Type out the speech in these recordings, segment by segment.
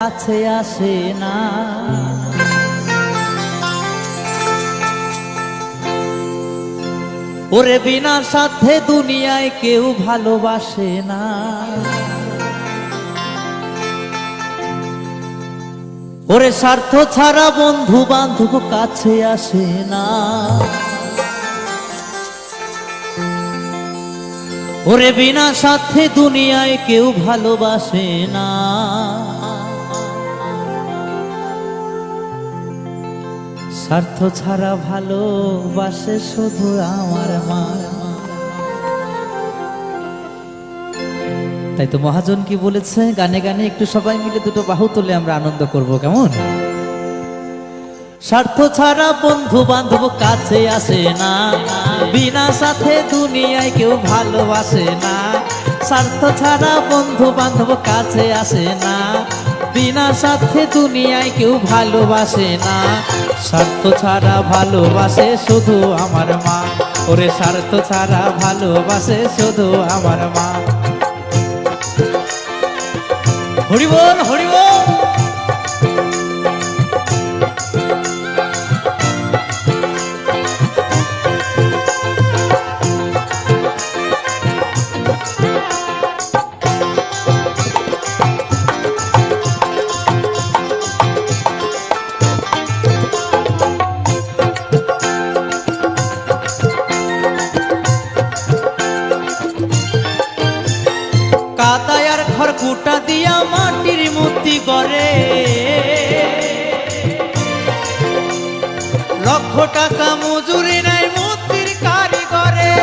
কাছে আসে না। ওরে বিনা সাথে দুনিয়ায় কেউ ভালোবাসে না। ওরে স্বার্থ ছাড়া বন্ধু বান্ধব কাছে আসে না। ওরে বিনা সাথে দুনিয়ায় কেউ ভালোবাসে না। স্বার্থ ছাড়া ভালোবাসে শুধু আমার মা। তাই তো মহাজন কি বলেছে, গানে গানে একটু সবাই মিলে দুটো বাহু তুলে আমরা আনন্দ করব, কেমন? স্বার্থ ছাড়া বন্ধু বান্ধব কাছে আসে না, বিনা সাথে দুনিয়ায় কেউ ভালোবাসে না। স্বার্থ ছাড়া বন্ধু বান্ধব কাছে আসে না, বিনা সাথে দুনিয়ায় কেউ ভালোবাসে না। স্বার্থ ছাড়া ভালোবাসে শুধু আমার মা। ওরে স্বার্থ ছাড়া ভালোবাসে শুধু আমার মা। হরি বল, হরি বল। কাদায়ার ঘর কুটা দিয়া মাটির মূর্তি গড়ে, লক্ষ টাকা মজুরি নেয় মূর্তির কারিগরে।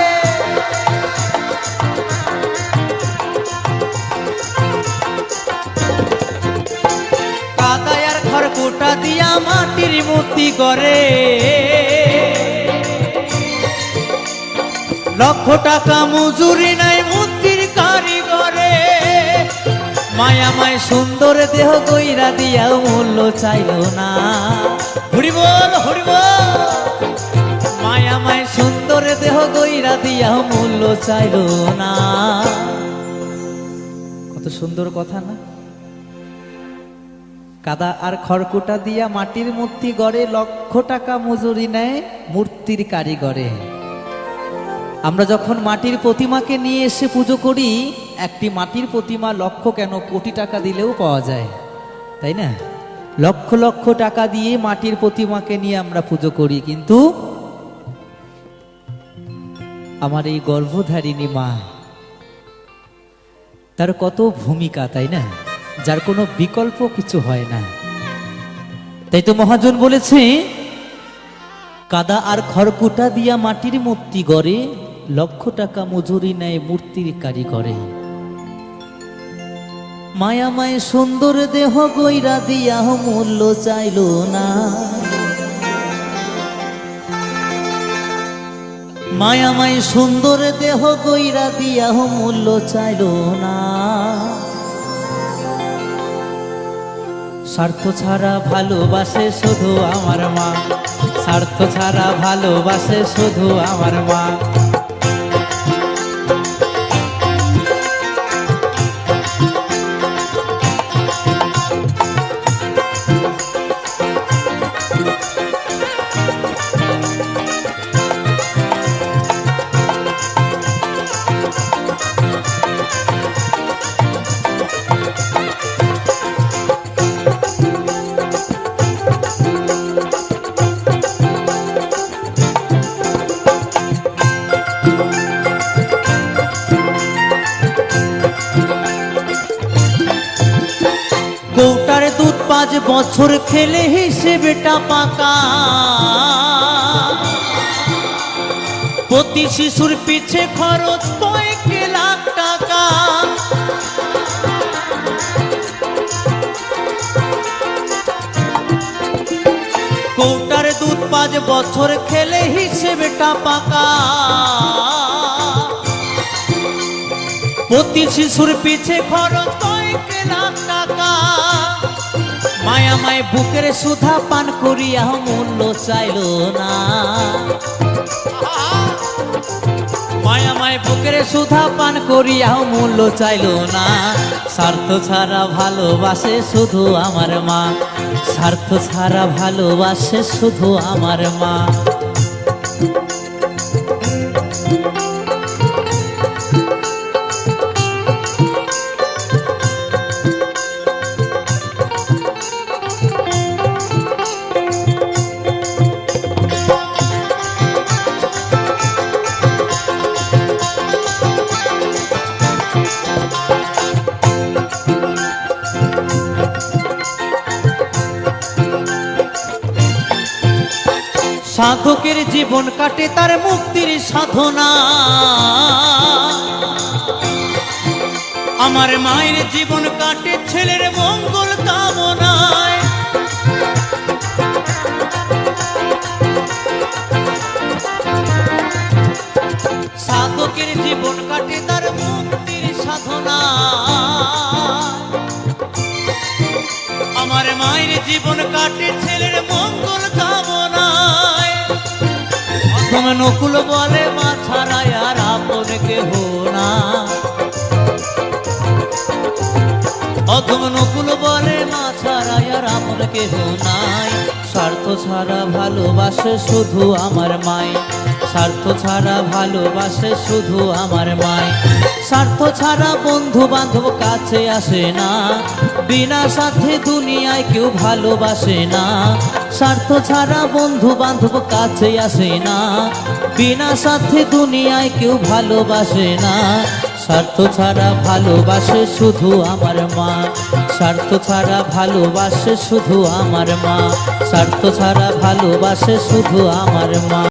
কাদায়ার ঘর কুটা দিয়া মাটির মূর্তি গড়ে, লক্ষ টাকা মজুরি নেয় মূর্তির কারিগরে। মায়ামায় সুন্দর দেহ গইরা দিয়া মূল্য চাইল না। হরি বল, হরি বল। মায়ামায় সুন্দর দেহ গইরা দিয়া মূল্য চাইল না। কত সুন্দর কথা না? কাদা আর খড়কুটা দিয়া মাটির মূর্তি গড়ে, লক্ষ টাকা মজুরি নেয় মূর্তির কারিগরে। আমরা যখন মাটির প্রতিমাকে নিয়ে এসে পুজো করি, একটি মাটির প্রতিমা লক্ষ কেন কোটি টাকা দিলেও পাওয়া যায়, তাই না? লক্ষ লক্ষ টাকা দিয়ে মাটির প্রতিমাকে নিয়ে আমরা পুজো করি, কিন্তু আমার এই গর্ভধারিণী মা, তার কত ভূমিকা, তাই না? যার কোনো বিকল্প কিছু হয় না। তাই তো মহাজন বলেছে, কাদা আর খড়কুটা দিয়া মাটির মূর্তি গড়ে, লক্ষ টাকা মজুরি নেয় মূর্তির কারিগরে। মায়ামায় সুন্দর দেহ গইরা দিয়া মূল্য চাইল না। মায়ামায় সুন্দর দেহ গইরা দিয়া মূল্য চাইল না। স্বার্থ ছাড়া ভালোবাসে শুধু আমার মা। স্বার্থ ছাড়া ভালোবাসে শুধু আমার মা। কৌটার দুধ 5 বছর খেলে হিসেবেটা পাকা। প্রতি শিশুর পিছে খরচ কয়েক লাখ টাকা। কৌটার দুধ 5 বছর খেলে হিসেবেটা পাকা। প্রতি শিশুর পিছে খরচ কয়েক লাখ টাকা। মায়ামায় বুকের সুধা পান করিয়া মূল্য চাইল না। মায়ামায় মায়ের বুকের সুধা পান করিয়াও মূল্য চাইল না। স্বার্থ ছাড়া ভালোবাসে শুধু আমার মা, স্বার্থ ছাড়া ভালোবাসে শুধু আমার মা। সাধকের জীবন কাটে তার মুক্তির সাধনা, আমার মায়ের জীবন কাটে ছেলের মঙ্গল কামনায়। সাধকের জীবন কাটে তার মুক্তির সাধনা, আমার মায়ের জীবন কাটে ছেলের মঙ্গল কামনায়। অথম নকুল বলে মা ছাড়া আর আপন কেহ না, অথম নকুল বলে মা ছাড়া আর আপন কেহ নাই। স্বার্থ ছাড়া ভালোবাসে শুধু আমার মায়, স্বার্থ ছাড়া ভালোবাসে শুধু আমার মায়। স্বার্থ ছাড়া বন্ধু বান্ধব কাছে আসে না, বিনা সাথে দুনিয়ায় কেউ ভালোবাসে না। স্বার্থ ছাড়া বন্ধু বান্ধব কাছে আসে না, বিনা সাথে দুনিয়ায় কেউ ভালোবাসে না। স্বার্থ ছাড়া ভালোবাসে শুধু আমার মা, স্বার্থ ছাড়া ভালোবাসে শুধু আমার মা, স্বার্থ ছাড়া ভালোবাসে শুধু আমার মা।